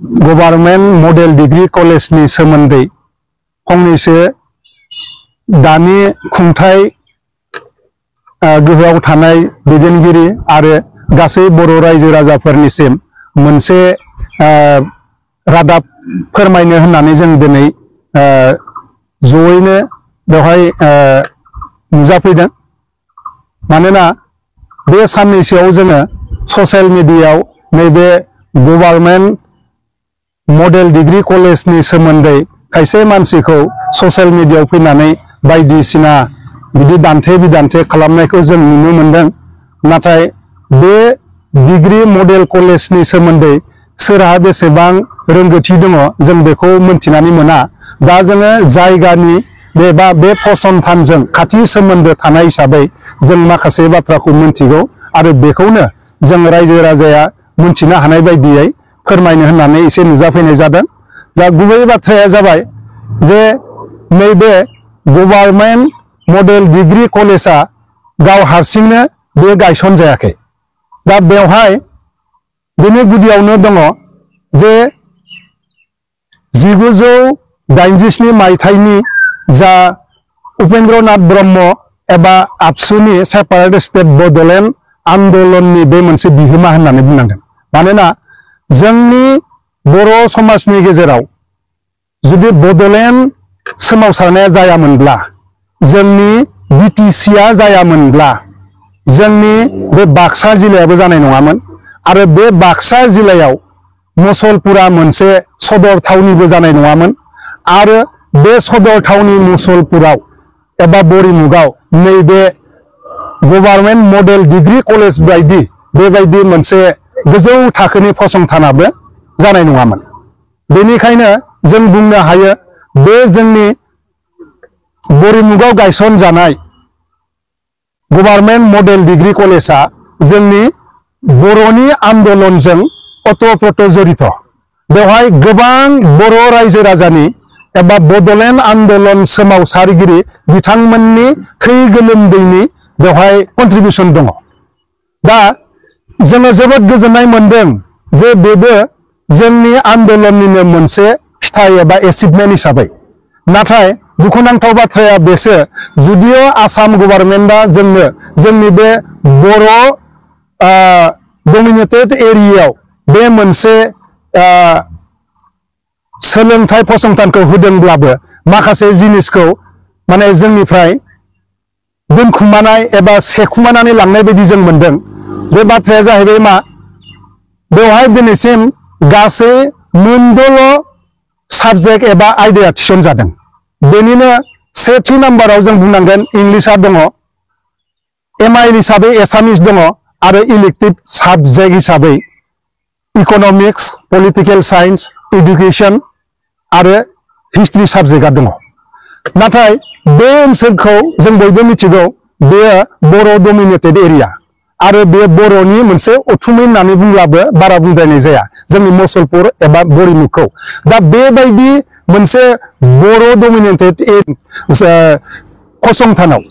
Government model degree college नि सोमोन्दै फंनैसो दानि खुंथाय गोहोआव थानाय दैदेनगिरि आरो गासै बर' रायजो राजाफोरनिसिम मोनसे रादाब फोरमायनो होननानै जों दिनै जयैनो बेवहाय नुजाफैदों। मानोना बे साननैसोआव जोङो ससियेल मिडियायाव नैबे गभर्नमेंट मॉडल डिग्री कॉलेज नि सोमोन्दै खायसे मानसिखौ ससियेल मिडियायाव फैनानै बायदिसिना बिदि दान्थे बिदान्थे खालामनायखौ जों नुनो मोनदों। नाथाय बे डिग्री मॉडल कॉलेज नि सोमोन्दै सोरहा बेसेबां रोंगौथि दङ जों बेखौ मोनथिनानै मोना। दा जोङो जायगानि बे फसंथानजों खाथि सोमोन्दो थानाय हिसाबै जों माखासे बाथ्राखौ मोनथिगौ आरो बेखौनो जों रायजो राजाया मोनथिनो हानाय बायदियै फोरमायनो होननानै एसे नुजाफैनाय जादों। दा गुबै बाथ्राया जाबाय जे नैबे गभर्नमेंट मॉडल डिग्री कॉलेजआ गाव हारसिंनो बे गायसन जायाखै। दा बेवहाय बेनि गुदियावनो दङ जे 1987 मायथाइनि जा उपेन्द्रनाथ ब्रह्म एबा आबसुनि सेपारेट स्टेट बड'लेण्ड आन्दोलननि बे मोनसे बिहोमा होननानै बुंनांगोन। मानोना जोंनि बर' समाजनि गेजेराव जुदि बड'लेण्ड सोमावसारनाया जायामोनब्ला, जोंनि बिटिसिआ जायामोनब्ला जोंनि बे बाक्सा जिल्लायाबो जानाय नङामोन आरो बे बाक्सा जिल्लायाव मुसलपुरा मोनसे सदर थावनिबो जानाय नङामोन आरो बे सदर थावनि मुसलपुराव एबा बरिमुगाव नैबे गभर्नमेंट मॉडल डिग्री कॉलेज बायदि बेबायदि मोनसे गोजौ थाखोनि फसंथानाबो जानाय नङामोन। बेनिखायनो जों बुंनो हायो बे जोंनि बरिमुगाव गायसन जानाय गभर्नमेंट मॉडल डिग्री कॉलेजआ जोंनि बर'नि आन्दोलनजों अतप्रोत जड़ित। बेवहाय गोबां बर' रायजो राजानि एबा बड'लेण्ड आन्दोलन सोमावसारगिरि बिथांमोननि थै गोलोमदैनि बेवहाय कन्ट्रिबिउसन दङ। दा जोङो जोबोद गोजोननाय मोनदों जे बेबो जोंनि आन्दोलननिनो मोनसे फिथाइ एबा एचिभमेन्ट हिसाबै। नाथाय दुखुनांथाव बाथ्राया बेसो, जुदियो आसाम गभर्नमेन्टआ जोंनो जोंनि बे बर' डमिनेटेड एरियायाव बे मोनसे सोलोंथाइ फसंथानखौ होदोंब्लाबो माखासे जिनिसखौ माने जोंनिफ्राय दोनखुमानाय एबा सेखुमानानै लांनाय बायदि जों मोनदों। बे बाथ्राया जाहैबाय मा, बेवहाय दिनैसिम गासै 9 साबजेक्ट एबा आयदाया थिसन जादों। बेनिनो सेथि नाम्बाराव जों बुंनांगोन इंलिशआ दङ, एमआइएल हिसाबै एसामिस दङ आरो इलेक्टिभ साबजेक्ट हिसाबै इकोनॉमिक्स, पलिटिकल साइंस, एडुकेशन आरो हिस्ट्री साबजेक्टआ दङ। नाथाय बे ओनसोलखौ जों बयबो मिथिगौ, बेयो बर' डमिनेटेड एरिया आरो बे बर'नि मोनसे अथुमै होननानै बुंब्लाबो बारा बुंद्रायनाय जाया जोंनि मुसलपुर एबा बरिमुगखौ। दा बेबायदि मोनसे बर' डमिनेटेड फसंथानाव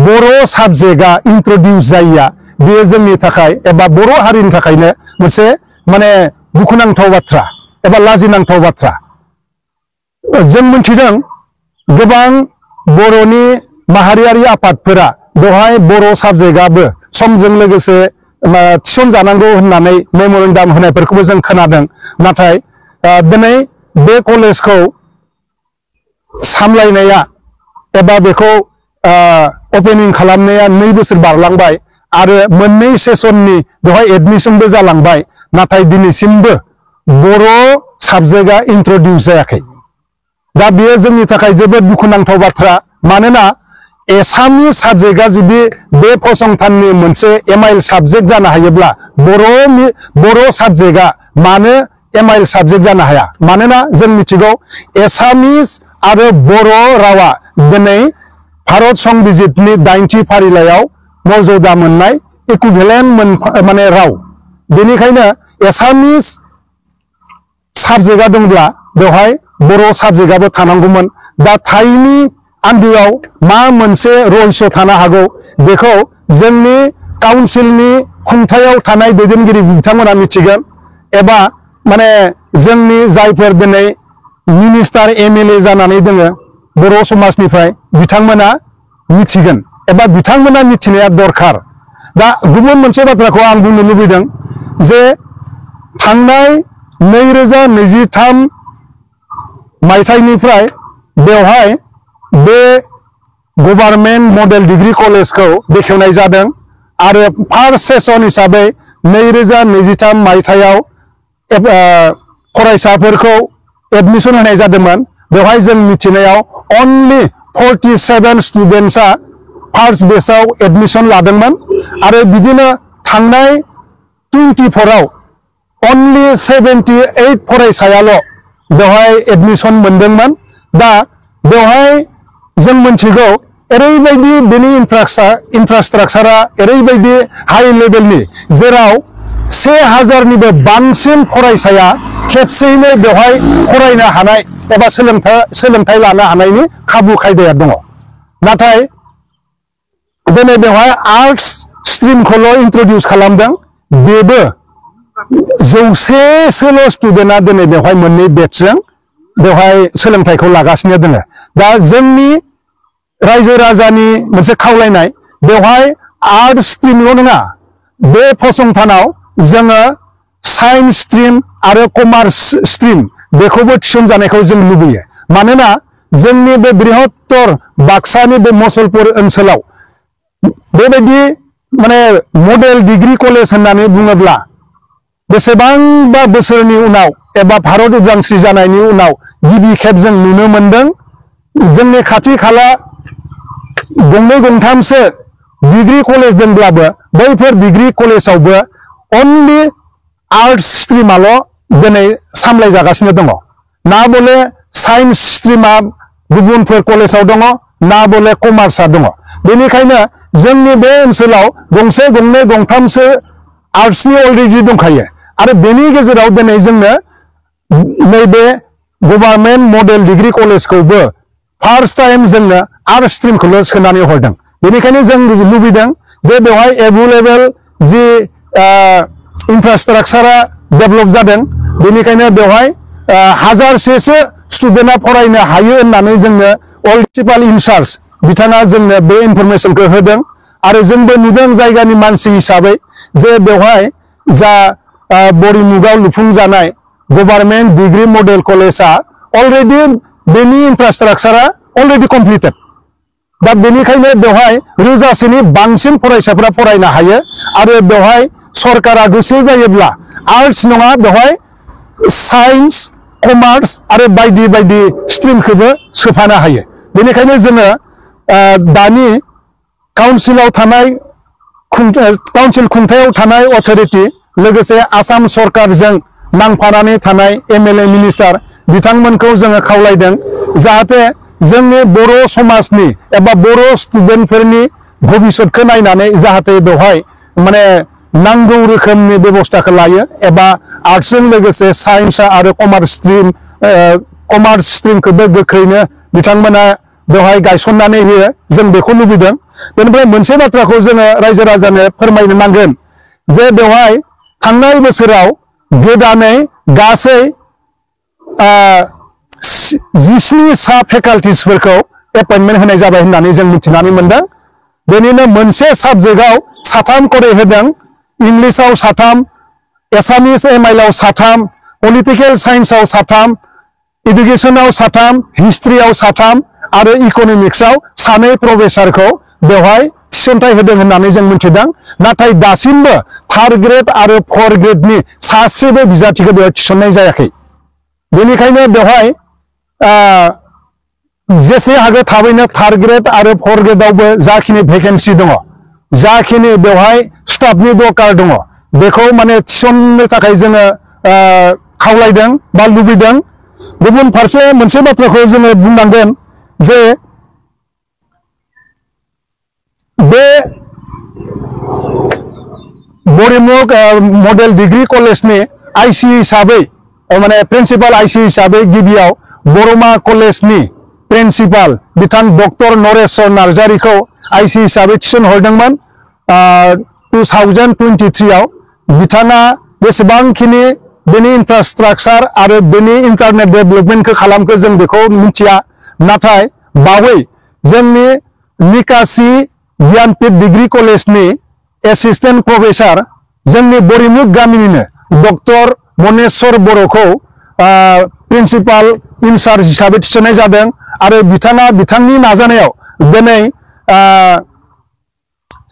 बर' साबजेक्टआ इंट्रोड्यूस जायिया बेयो जोंनि थाखाय एबा बर' हारिनि थाखायनो मोनसे माने दुखुनांथाव बाथ्रा एबा लाजिनांथाव बाथ्रा। जों मिथिदों गोबां बर'नि माहारियारि आफादफोरा बेवहाय बर' साबजेक्टआबो समजों लोगोसे थिसन जानांगौ होननानै मेमोरेन्डाम होनायफोरखौबो जों खोनादों। नाथाय दिनै बे कलेजखौ सामलायनाया एबा बेखौ ओपनिं खालामनाया 2 बोसोर बारलांबाय आरो मोननै सेसननि बेवहाय एडमिशनबो जालांबाय। नाथाय दिनैसिमबो बर' साबजेक्टआ इंट्रोड्यूस जायाखै। दा बेयो जोंनि थाखाय जोबोद दुखुनांथाव बाथ्रा। मानोना एसामिस साबजेक्टआ जुदि बे फसंथाननि मोनसे एमआइएल साबजेक्ट जानो हायोब्ला बर' साबजेक्टआ मानो एमआइएल साबजेक्ट जानो हाया? मानोना जों मिथिगौ एसामिस आरो बर' रावा दिनै भारत संबिजितनि 8थि फारिलाइयाव मर्यादा मोननाय इक्विवेलेन्ट माने राव। बेनिखायनो एसामिस साबजेक्टआ दंब्ला बेवहाय बर' साबजेक्टआबो थानांगौमोन। दा थाइनि आन्दोआव मा मोनसे रहस्य थानो हागौ बेखौ जोंनि काउन्सिलनि खुंथायाव थानाय दैदेनगिरि बिथांमोना मिथिगोन एबा माने जोंनि जायफोर दिनै मिनिस्टार एमएलए जानानै दोङो बर' समाजनिफ्राय बिथांमोना मिथिगोन एबा बिथांमोना मिथिनाया दरखार। दा गुबुन मोनसे बाथ्राखौ आं बुंनो लुबैदों जे थांनाय 2023 मायथाइनिफ्राय बेवहाय बे गभर्नमेंट मडेल डिग्री कलेजखौ बेखेवनाय जादों आरो फार्स्ट सेसन हिसाबै 2023 मायथाइयाव फरायसाफोरखौ एडमिशन होनाय जादोंमोन। बेवहाय जों मिथिनायाव अनलि 47 स्टुडेन्ट्सआ फार्स्ट बेचआव एडमिशन लादोंमोन आरो बिदिनो थांनाय 24 आव अनलि 78 फरायसायाल' बेवहाय एडमिशन मोनदोंमोन। दा बेवहाय जों मिथिगौ ओरैबायदि बेनि इनफ्रास्ट्राक्चारा ओरैबायदि हाई लेभेलनि जेराव 1000निबो बांसिन फरायसाया खेबसेयैनो बेवहाय फरायनो हानाय एबा सोलोंथाइ लानो हानायनि खाबु खायदाया दङ। नाथाय दिनै बेवहाय आर्ट्स स्ट्रिमखौल' इन्ट्रडिउस खालामदों। बेबो 100सोल' स्टुडेन्टआ दिनै बेवहाय मोननै बेचजों बेवहाय सोलोंथाइखौ लागासिनो दङ। दा जोंनि रायजो राजानि मोनसे खावलायनाय बेवहाय आर्ट्स स्ट्रिमल' नङा बे फसंथानाव जोङो साइन्स स्ट्रिम आरो कमार्स स्ट्रिम बेखौबो थिसनजानायखौ जों लुबैयो। मानोना जोंनि बे बृहत्तर बाक्सानि बे मुसलपुर ओनसोलाव बेबायदि माने मडेल डिग्री कलेज होननानै बुङोब्ला बेसेबांबा बोसोरनि उनाव एबा भारत उदांस्रि जानायनि उनाव गिबि खेब जों नुनो मोनदों। जोंनि खाथि खाला गंनै गंथामसो डिग्री कलेज दंब्लाबो बैफोर डिग्री कलेजावबो अनलि आर्ट्स स्ट्रिमाल' दिनै सामलाय जागासिनो दङ। ना बले साइन्स स्ट्रिमा गुबुनफोर कलेजाव दङ ना बले कमार्सआ दङ। बेनिखायनो जोंनि बे ओनसोलाव गंसे गंनै गंथामसो आर्ट्सनि अलरेडि दंखायो आरो बेनि गेजेराव दिनै जोंनो नैबे गभर्नमेंट मडेल डिग्री कलेजखौबो फार्स्ट टाइम जोंनो आर्ट्स स्ट्रिमखौल' सोनानै हरदों। बेनिखायनो जों लुबैदों जे बेवहाय एभेलेबल जि इनफ्रास्ट्राक्चारा डेभेलप जादों बेनिखायनो बेवहाय 1000सेसो स्टुडेन्टआ फरायनो हायो होननानै जोंनो प्रिन्सिपाल इनचार्ज बिथाङा जोंनो बे इनफरमेशनखौ होदों आरो जोंबो नुदों जायगानि मानसि हिसाबै जे बेवहाय जा बरिमुगाव लुफुंजानाय गभर्नमेंट डिग्री मडेल कलेजआ अलरेडि बेनि इनफ्रास्ट्राक्चारा अलरेडि कमप्लिटेड। दा बेनिखायनो बेवहाय 1000सेनि बांसिन फरायसाफोरा फरायनो हायो आरो बेवहाय सरकारा गोसो जायोब्ला आर्ट्स नङा बेवहाय साइन्स कमार्स आरो बायदि बायदि स्ट्रिमखौबो सोफानो हायो। बेनिखायनो जोङो दानि काउन्सिलाव थानाय काउन्सिल खुंथायाव थानाय अथरिटि लोगोसे आसाम सरकारजों नांफानानै थानाय एमएलए मिनिस्टार बिथांमोनखौ जोङो खावलायदों जाहाथे जोंनि बर' समाजनि एबा बर' स्टुडेन्टफोरनि भबिष्यतखौ नायनानै जाहाथे बेवहाय माने नांगौ रोखोमनि बेबस्थाखौ लायो एबा आर्ट्सजों लोगोसे साइन्स आरो कमार्स स्ट्रिमखौबो गोख्रैनो बिथांमोना बेवहाय गायसननानै होयो। जों बेखौ लुबैदों। बेनिफ्राय मोनसे बाथ्राखौ जोङो रायजो राजानो फोरमायनो नांगोन जे बेवहाय थांनाय बोसोराव गोदानै गासै 17 सा फेकाल्टिसफोरखौ एपइन्टमेन्ट होनाय जाबाय होननानै जों मिथिनानै मोनदों। बेनिनो मोनसे साबजेक्टआव 3 करे होदों, इंलिसाव 3, एसामिस एमआइएलआव 3, पलिटिकल साइन्सआव 3, एडुकेशनाव 3, हिस्ट्रियाव 3 आरो इकोनॉमिक्सआव 2 प्रफेसरखौ बेवहाय थिसनथाइ होदों होननानै जों मिथिदों। नाथाय दासिमबो 3rd ग्रेड आरो 4th ग्रेडनि सासेबो बिजाथिखौ बेवहाय थिसननाय जायाखै। बेनिखायनो बेवहाय जेसे हागौ थाबैनो 3rd ग्रेड आरो 4th ग्रेडआवबो जाखिनि भेकेन्सि दङ जाखिनि बेवहाय स्टाफनि दरकार दङ बेखौ माने थिसननो थाखाय जोङो खावलायदों बा लुबैदों। गुबुन फारसे मोनसे बाथ्राखौ जोङो बुंनांगोन जे बे बरिमुग मडेल डिग्री कलेजनि आईसी हिसाबै माने प्रिन्सिपाल आईसी हिसाबै गिबियाव बरमा कलेजनि प्रिन्सिपाल बिथां डक्टर नरेश्वर नार्जारीखौ आईसी हिसाबै थिसनहरदोंमोन 2023 आव। बिथाङा बेसेबांखिनि बेनि इनफ्रास्ट्राक्चार आरो बेनि इन्टारनेट डेभेलपमेन्टखौ खालामखो जों बेखौ मिथिया नाथाय बावै जोंनि निकासि गियानपीठ डिग्री कलेजनि एसिस्टेन्ट प्रफेसर जोंनि बरिमुख गामिनिनो डक्टर मनेस्वर बर'खौ प्रिन्सिपाल इनचार्ज हिसाबै थिसननाय जादों आरो बिथाङा बिथांनि नाजानायाव दिनै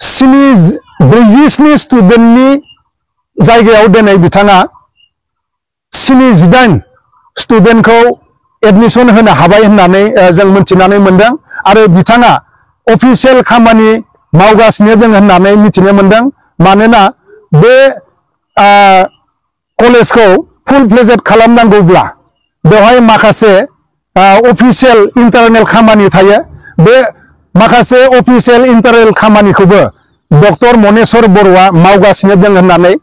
47 स्टुडेन्टनि जायगायाव दिनै बिथाङा 78 स्टुडेन्टखौ एडमिशन होनो हाबाय होननानै जों मिथिनानै मोनदों आरो बिथाङा अफिसियेल खामानि मावगासिनो दं होननानै मिथिनो मोनदों मानोना बे कलेजखौ फुल फ्लेजेड खालामनांगौब्ला बेवहाय माखासे अफिसियेल इन्टारनेल खामानि थायो बे माखासे अफिसियेल इन्टारनेल खामानिखौबो डक्टर मनेस्वर बर'आ मावगासिनो दं होननानै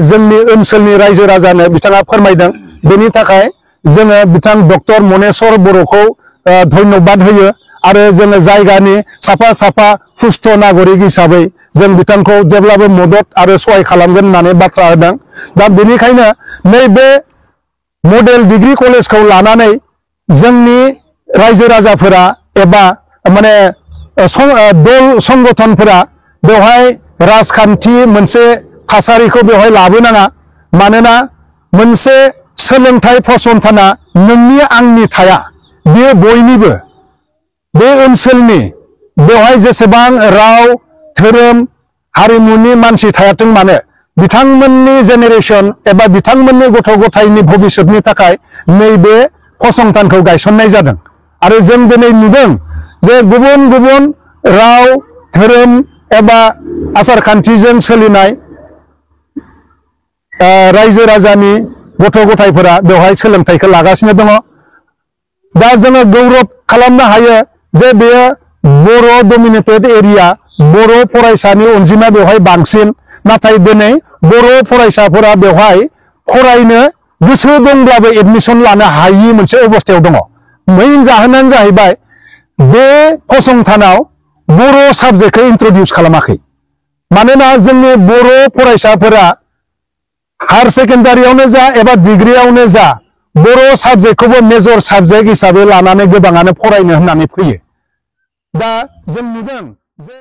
जोंनि ओनसोलनि रायजो राजानो बिथाङा फोरमायदों बेनि थाखाय जोङो बिथां डक्टर मनेस्वर बर'खौ धन्यबाद होयो आरो जोङो जायगानि साफा सुस्थ नागरिक हिसाबै जों बिथांखौ जेब्लाबो मदद आरो सहाय खालामगोन होननानै बाथ्रा होदों दा बेनिखायनो नैबे मडेल डिग्री कलेजखौ लानानै जोंनि रायजो राजाफोरा एबा माने दल संगठनफोरा बेवहाय राजखान्थि मोनसे थासारिखौ बेवहाय लाबोनाङा मानोना मोनसे सोलोंथाइ फसंथाना नोंनि आंनि थाया बेयो बयनिबो बे ओनसोलनि बेवहाय जेसेबां राव धोरोम हारिमुनि मानसि थायाथों मानो बिथांमोननि जेनेरेशन एबा बिथांमोननि गथ' गथायनि भबिष्यतनि थाखाय नैबे फसंथानखौ गायसननाय जादों आरो जों दिनै नुदों जे गुबुन गुबुन राव धोरोम एबा आसार खान्थिजों सोलिनाय रायजो राजानि गथ' गथायफोरा बेवहाय सोलोंथाइखौ लागासिनो दङ दा जोङो गौरब खालामनो हायो जे बेयो बर' डमिनेटेड एरिया बर' फरायसानि अनजिमा बेवहाय बांसिन नाथाय दिनै बर' फरायसाफोरा बेवहाय फरायनो गोसो दंब्लाबो एडमिशन लानो हायि मोनसे अबस्थायाव दङ मेइन जाहोनानो जाहैबाय बे फसंथानाव बर' साबजेक्टखौ इन्ट्रडिउस खालामाखै मानोना जोंनि बर' फरायसाफोरा हायर सेकेन्डारियावनो जा एबा डिग्रियावनो जा बर' साबजेक्टखौबो मेजर साबजेक्ट हिसाबै लानानै गोबाङानो फरायनो होननानै फैयो दा जों नुदों जे